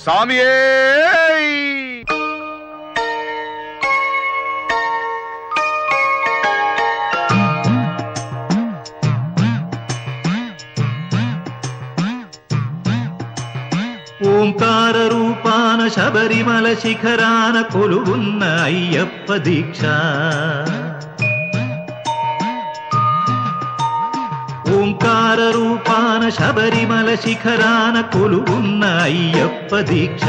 స్వామియే ఓంకార రూపాన శబరిమల శిఖరాన కొలువున్న అయ్యప్ప దీక్ష. ఓంకార రూపాన శబరిమల శిఖరాన కొలువున్న అయ్యప్ప దీక్ష.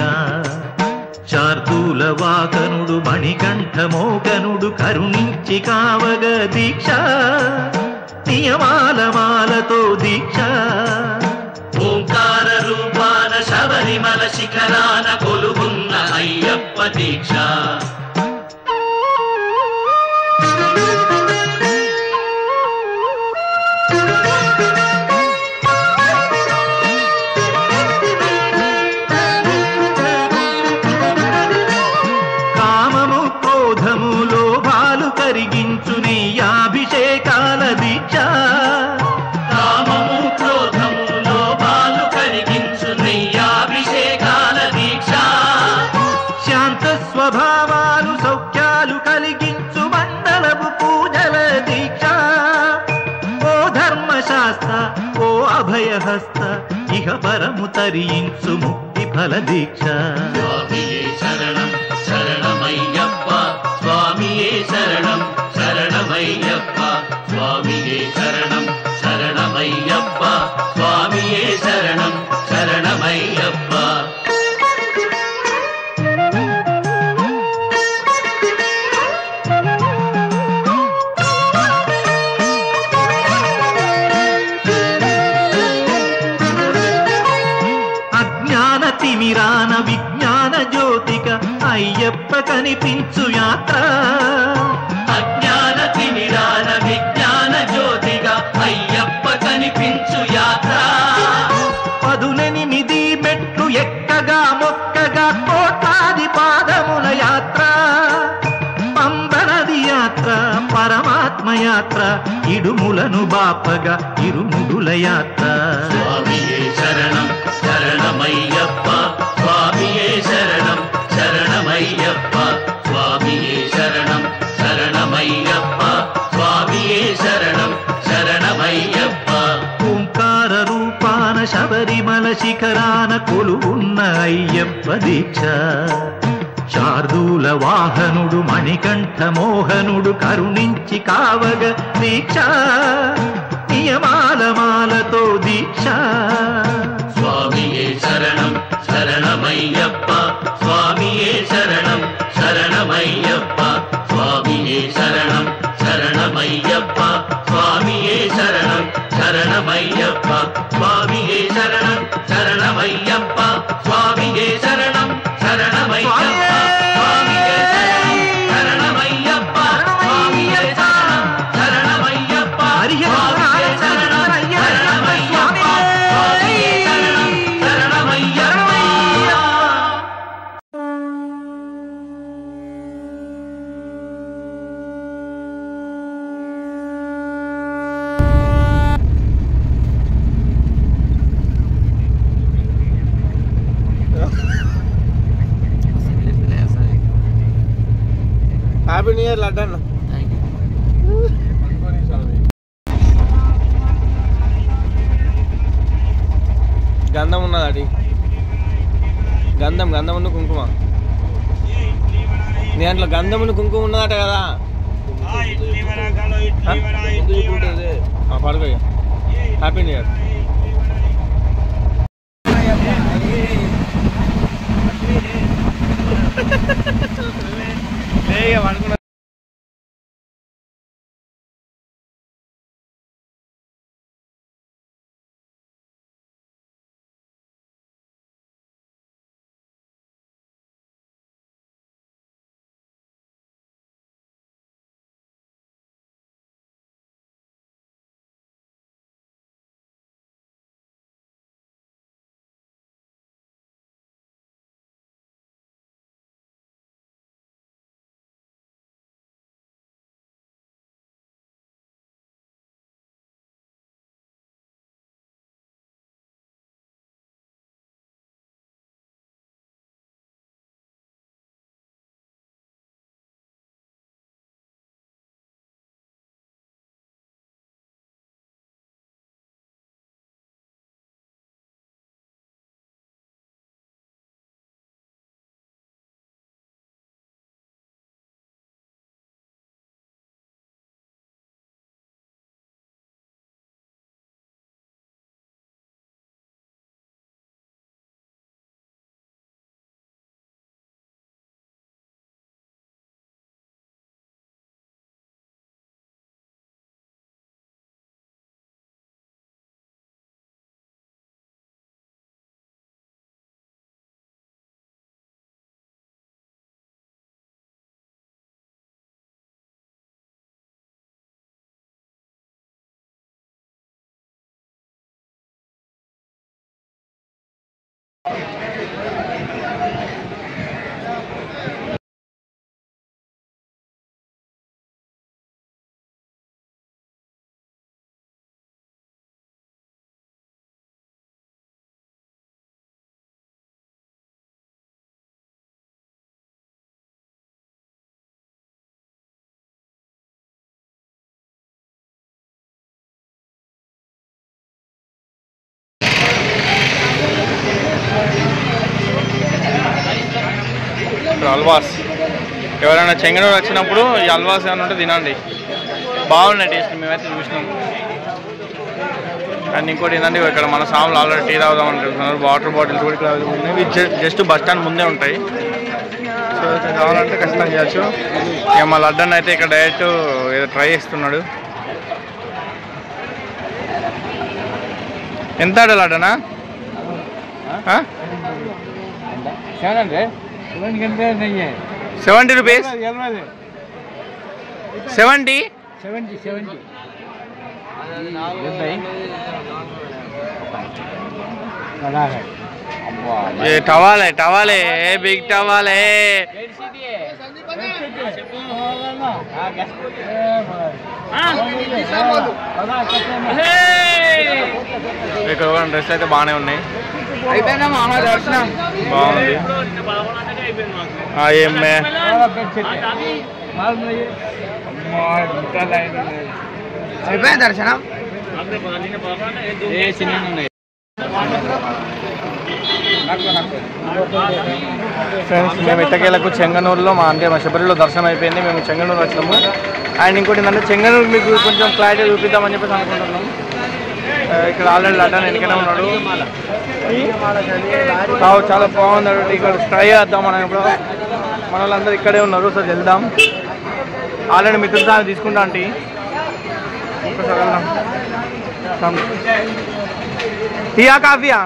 శార్దూల వాకనుడు మణికంఠ మోకనుడు కరుణించి కావగ దీక్ష. నియమాల మాలతో దీక్ష. ఓంకార రూపాన శబరిమల శిఖరాన కొలువున్న అయ్యప్ప దీక్ష. కామము క్రోధము లోభాలు కరిగించు నెయ్యాభిషేకాల దీక్ష. స్వభావాలు సౌఖ్యాలు కలిగించు మండలపు పూజల దీక్ష. ఓ ధర్మశాస్త్ర ఓ అభయహస్త ఇహ పరము తరించు ముక్తి ఫల దీక్ష. స్వామియే శరణం శరణమయ్యప్ప స్వామియే శరణం శరణమయ్యప్ప స్వామియే శరణం శరణమయ్యప్ప స్వామియే శరణం శరణమయ్యప్ప. తిమిరాన విజ్ఞాన జ్యోతిక అయ్యప్ప కనిపించు యాత్ర. అజ్ఞాన తిమిరాన విజ్ఞాన జ్యోతిక అయ్యప్ప కనిపించు యాత్ర. 18 మెట్లు ఎక్కగా మొక్కగా కోట్లాది పాదముల యాత్ర. పంబనది యాత్ర పరమాత్మ యాత్ర ఇడుములను బాపగా ఇరుముడుల యాత్ర. స్వామియే శరణం శరణమయ్యప్ప స్వామియే శరణం శరణమయ్యప్ప స్వామియే శరణం శరణమయ్యప్ప స్వామియే శరణం శరణమయ్యప్ప. ఓంకార రూపాన శబరిమల శిఖరాన కొలువున్న అయ్యప్ప దీక్ష. శార్దూల వాహనుడు మణికంఠ మోహనుడు కరుణించి కావగ దీక్ష. నియమాల మాలతో దీక్ష. స్వామియే శరణం శరణమయ్యప్ప స్వామియే శరణం శరణమయ్యప్ప స్వామియే శరణం శరణమయ్యప్ప స్వామియే శరణం శరణమయ్యప్ప స్వామియే శరణం శరణమయ్యప్ప స్వామియే శరణం శరణమయ్యప్ప స్వామియే శరణం శరణమయ్యప్ప స్వామియే శరణం శరణమయ్యప్ప స్వామియే శరణం శరణమయ్యప్ప స్వామియే శరణం శరణమయ్యప్ప. హ్యాపీ న్యూ ఇయర్ లడ్డన్న. గంధం ఉన్నది గంధం గంధం కుంకుమ నీ దాంట్లో గంధమును కుంకుమ ఉన్నదట కదా. పడుకో. Happy new year. ఇక్కడ హల్వాస్. ఎవరైనా చెంగనూరు వచ్చినప్పుడు ఈ హల్వాస్ ఏమైనా ఉంటే తినండి, బాగున్నాయి టేస్ట్. మేమైతే చూసినాం. అండ్ ఇంకోటి ఏంటంటే ఇక్కడ మన సాములు ఆల్రెడీ టీ తాగుదామని వెళ్తున్నారు. వాటర్ బాటిల్స్ కూడా ఇక్కడ ఉన్నాయి. జస్ట్ బస్ స్టాండ్ ముందే ఉంటాయి. సో ఇక్కడ కావాలంటే ఖచ్చితంగా చేయొచ్చు. ఇక మా లడ్డన్ అయితే ఇక్కడ డైరెక్ట్ ఏదో ట్రై చేస్తున్నాడు. ఎంత లడ్డనా? 70 రూపీస్. 70 ये टवाल है बिग टवाल है. ఇక్కడ డ్రెస్ అయితే బాగానే ఉన్నాయి. బాగుంది. ఏమే దర్శనం ఫ్రెండ్స్, మేము ఇట్టకేలకు చెంగనూరులో మా శబరిలో దర్శనం అయిపోయింది. మేము చెంగనూరు వచ్చినాము. అండ్ ఇంకోటి ఏంటంటే చెంగనూరు మీకు కొంచెం క్లారిటీ చూపిద్దామని చెప్పేసి అనుకుంటున్నాం. ఇక్కడ ఆల్రెడీ లడ్డన్ వెనకనే ఉన్నాడు. చాలా బాగుంది. ఇక్కడ ట్రై చేద్దాం. మనం ఇప్పుడు మన వాళ్ళందరూ ఇక్కడే ఉన్నారు. సో వెళ్దాం. ఆల్రెడీ మిత్రులతో తీసుకుంటా అంటే ఒక్కసారి వెళ్దాం. టీయా కాఫీయా?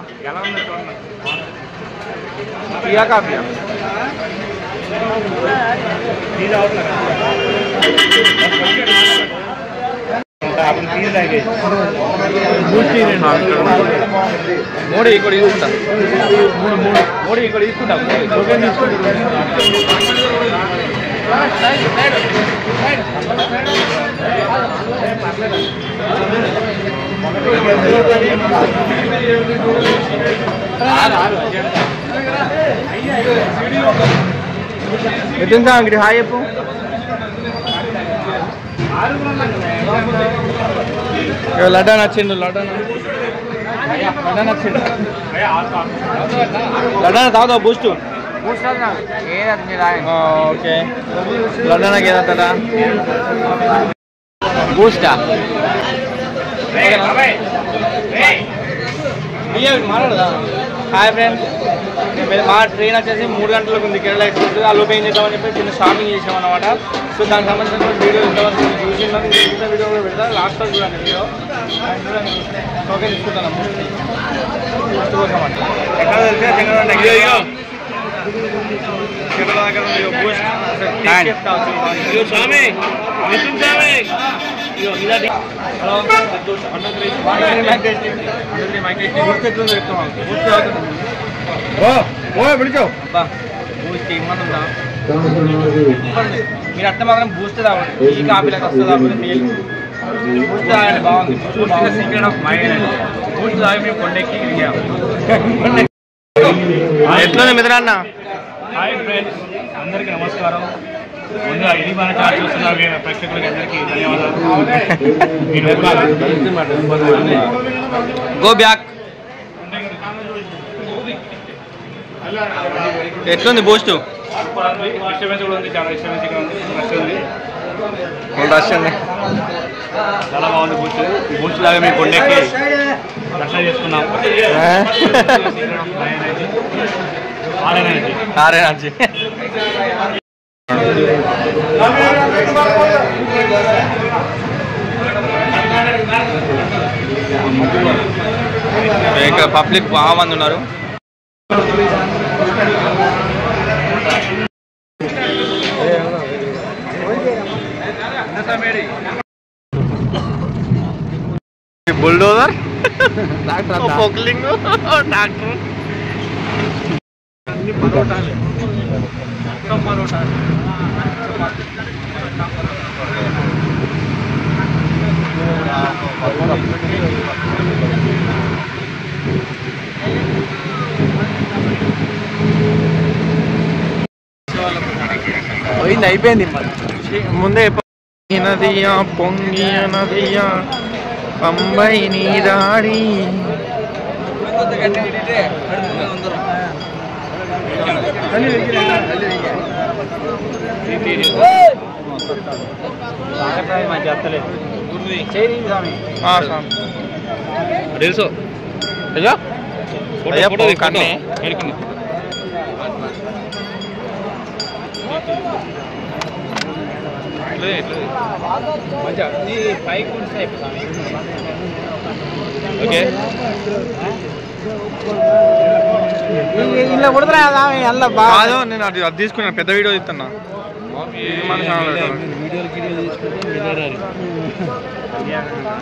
టీయా కాఫీయా? మోడీ ఇక్కడ తీసుకుంటా. మోడీ ఇక్కడ తీసుకుంటా. మిథున్ సాంగ్ హాయ్ చెప్పు. లడ్డన్ వచ్చిండు. లడ్డన్ తాగుతావు బూస్ట్? ఓకే. లడ్డన్కి ఏదంటారా? బూస్టా? మాట్లాడదా? హాయ్ ఫ్రెండ్స్, మా ట్రైన్ వచ్చేసి 3 గంటలకు ఉంది కేరళ ఎక్స్ప్రెస్. ఆ లోపు ఏం చేద్దామని చెప్పి చిన్న షాపింగ్ చేసాం అన్నమాట. సో దానికి సంబంధించిన వీడియో ఇంతవరకు చూసిందని వీడియో కూడా పెడతా. లాస్ట్ టైం చూడండి వీడియో. ఓకే తీసుకుంటాను. ఫస్ట్ కోసం అంట ఎక్కడ తెలిసే మీరు అట్ట మాత్రం బూస్ట్ తాగండి. ఈ కాఫీలకు వస్తుంది కాబట్టి బూస్ట్ తాగండి. బాగుంది. సీక్రెట్ ఆఫ్ మైండ్ అండి. బూస్ట్ తాగి మేము కొండెక్కి ఎట్లుంది మిత్రాన్న? హాయ్ ఫ్రెండ్స్, అందరికీ నమస్కారం. ముందుగా ఇది మన ఛానల్ చూస్తున్న ప్రేక్షకులకి అందరికీ ధన్యవాదాలు. Go back. ఎట్లుంది బూస్ట్? డిస్టర్బెన్స్ కూడా ఉంది, చాలా డిస్టర్బెన్స్ ఇక్కడ ఉంది. రష్ ఉంది. చాలా బాగుంది బూస్ట్. బూస్ట్ లాగా మేము కొండెక్కి దర్శనం చేసుకున్నాం. ఆరేనాజీ ఇక్కడ పబ్లిక్ బాగా మంది ఉన్నారు. బుల్డోజర్ పొక్లింగ్ ట్రాక్టర్ అన్ని పరోటాలు మొత్తం పరోటాలు. పోయింది, అయిపోయింది. ముందే నదియా పొంగియ నదియా పంబై నీరాడి తెలుసు కన్నే ఓకే ఇలా కొడుతున్నా అల్ల కాదు నేను అది తీసుకున్నాను పెద్ద వీడియో తీస్తున్నా మన ఛానల్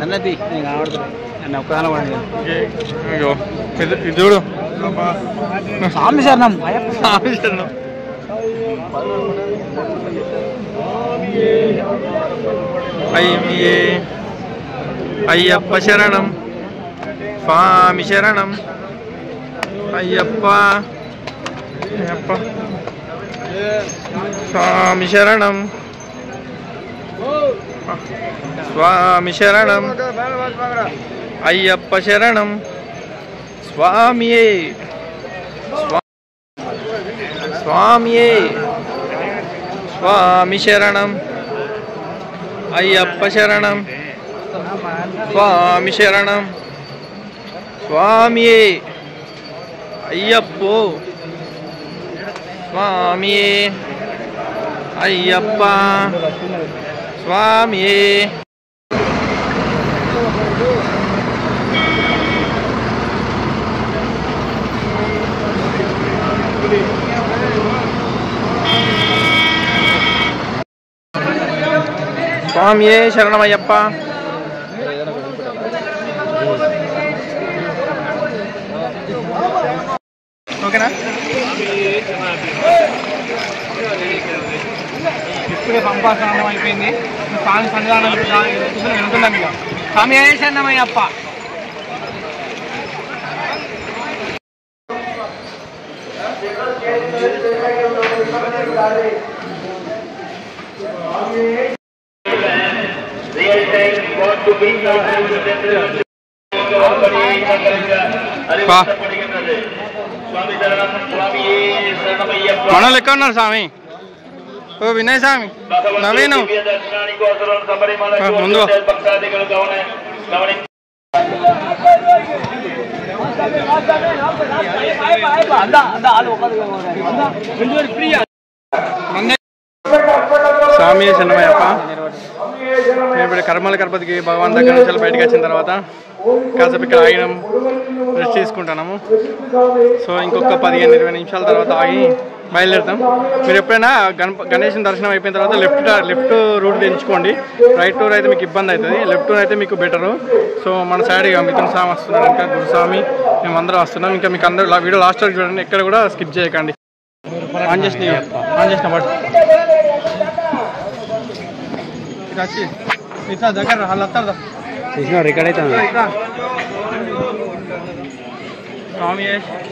అన్నది నేను ఆడుతున్నా నన్ను ఒక్కదాన ఇది చూడు స్వామి శరణం స్వామి శరణం అయ్యప్ప శరణం స్వామి శరణం అయ్యప్ప అయ్యప్ప స్వామి శరణం స్వామి శరణం అయ్యప్ప శరణం స్వామియే స్వామియే స్వామి శరణం అయ్యప్ప శరణం స్వామి శరణం స్వామియే అయ్యప్పో స్వామియే అయ్యప్ప స్వామియే స్వామియే శరణమయ్యప్ప ఓకేనా ఇప్పుడే పంపాసనం అయిపోయింది స్వామి సన్నిధానం వెళ్తున్నాం ఇక స్వామి శరణమయ్యప్ప మనోళ్ళు ఎక్కడ ఉన్నారు స్వామి ఓ వినయ్ స్వామి నవీను ముందు స్వామి చిన్నమయ్యప్ప మేము ఇప్పుడు కర్మల గణపతికి భగవాన్ దగ్గర నుంచి బయటకు వచ్చిన తర్వాత కాసేపు ఇక్కడ ఆగినాం రెస్ట్ తీసుకుంటున్నాము. సో ఇంకొక 15-20 నిమిషాల తర్వాత ఆగి బయలుదేరుతాం. మీరు ఎప్పుడైనా గణేశుని దర్శనం అయిపోయిన తర్వాత లెఫ్ట్ రూట్ ఎంచుకోండి. రైట్ టూర్ అయితే మీకు ఇబ్బంది అవుతుంది, లెఫ్ట్ టూర్ అయితే మీకు బెటరు. సో మన సైడ్ ఇక మిథున స్వామి వస్తున్నారు, ఇంకా గురుస్వామి మేమందరం వస్తున్నాం. ఇంకా మీకు అందరూ వీడియో లాస్ట్ వరకు చూడండి, ఎక్కడ కూడా స్కిప్ చేయకండి. ఆన్ చేసిన బట్ వచ్చి ఇట్లా దగ్గర వాళ్ళు వస్తారు రికార్డ్ అయితే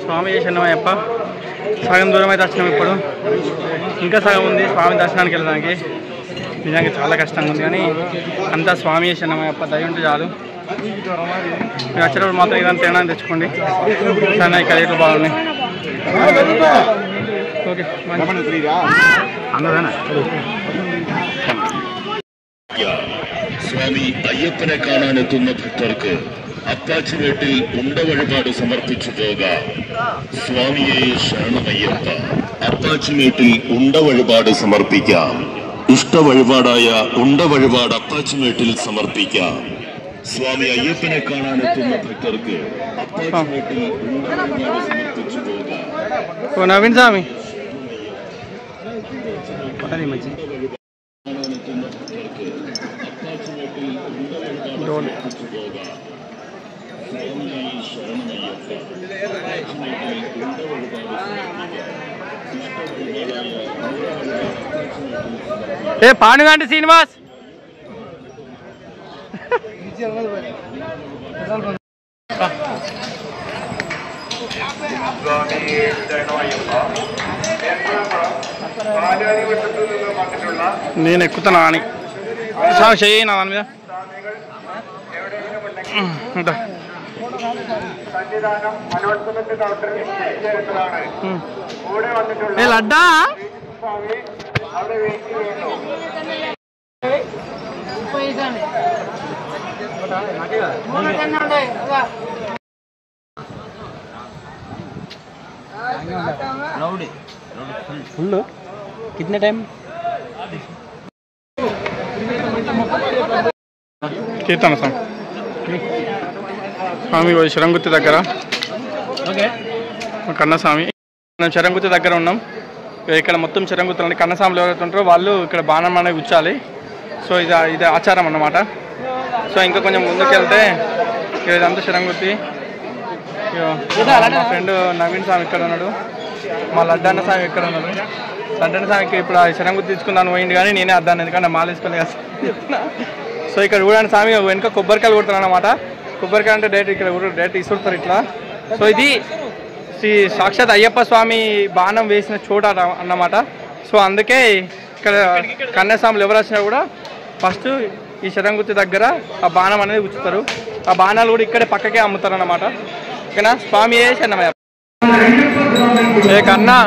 స్వామి శరణమయ్యప్ప. సగం దూరం అయితే వచ్చినాం, ఇప్పుడు ఇంకా సగం ఉంది స్వామి దర్శనానికి వెళ్ళడానికి. నిజంగా చాలా కష్టంగా ఉంది, కానీ అంతా స్వామి శరణమయ్యప్ప దయ ఉంటే చాలు. మీరు వచ్చేటప్పుడు మాత్రం ఇదంతా తేడా తెచ్చుకోండి. చాలా ఇక్కడ రేట్లు బాగున్నాయి. ఓకే സ്വാമി അയ്യപ്പനെ കാണാനെത്തുന്ന ഭക്തർക്ക് അപ്പാച്ചിമേട്ടിൽ ഉണ്ട വഴിപാട് സമർപ്പിച്ചു പോകാം. സ്വാമിയെ ശരണമയ്യപ്പ. അപ്പാച്ചിമേട്ടിൽ ഉണ്ട വഴിപാട് സമർപ്പിക്കാം. ഇഷ്ട വഴിപാടായ ഉണ്ട വഴിപാട് അപ്പാച്ചിമേട്ടിൽ സമർപ്പിക്കാം. സ്വാമി അയ്യപ്പനെ കാണാനെത്തുന്ന ഭക്തർക്ക് അപ്പാച്ചിമേട്ടിൽ ഉണ്ട വഴിപാട് സമർപ്പിച്ചു പോകാം. നവീൻ സ്വാമി పానుగంటి శ్రీనివాస్ నేను ఎక్కుతున్నా అని చెయ్యి నా దాని మీద സന്നിധാനം മനോത്സവത്തിന്റെ അവസരത്തിൽ ఏ లడ్డా ఫుల్ కితనే టైం కీర్తన స్వామి శరంగుత్తి దగ్గర కన్నస్వామి మనం శరంగుత్తి దగ్గర ఉన్నాం. ఇక్కడ మొత్తం శరంగుత్తులని కన్నస్వాములు ఎవరైతే ఉంటారో వాళ్ళు ఇక్కడ బాణం అనేది గుచ్చాలి. సో ఇది ఆచారం అన్నమాట. సో ఇంకా కొంచెం ముందుకు వెళ్తే ఇదంతా శరంగుత్తి. మా ఫ్రెండ్ నవీన్ స్వామి ఇక్కడ ఉన్నాడు, మా లడ్డన్న స్వామి ఇక్కడ ఉన్నాడు. లడ్డన్న స్వామికి ఇప్పుడు ఆ శరంగుత్తి తీసుకుందాను పోయింది కానీ నేనే అద్దాను, ఎందుకంటే మాల వేసుకోలేదు చెప్తున్నా. సో ఇక్కడ చూడండి స్వామి వెనుక కొబ్బరికాయలు కొడతారు అన్నమాట. కొబ్బరికాయ అంటే డైరెక్ట్ ఇక్కడ డైరెక్ట్ ఇసురుతారు ఇట్లా. సో ఇది శ్రీ సాక్షాత్ అయ్యప్ప స్వామి బాణం వేసిన చోట అన్నమాట. సో అందుకే ఇక్కడ కన్యాస్వాములు ఎవరు వచ్చినా కూడా ఫస్ట్ ఈ శరంగుత్తి దగ్గర ఆ బాణం అనేది ఉంచుతారు. ఆ బాణాలు కూడా ఇక్కడే పక్కకే అమ్ముతారు అన్నమాట. ఓకేనా, స్వామి శరణమయ్య. ఏ కన్నా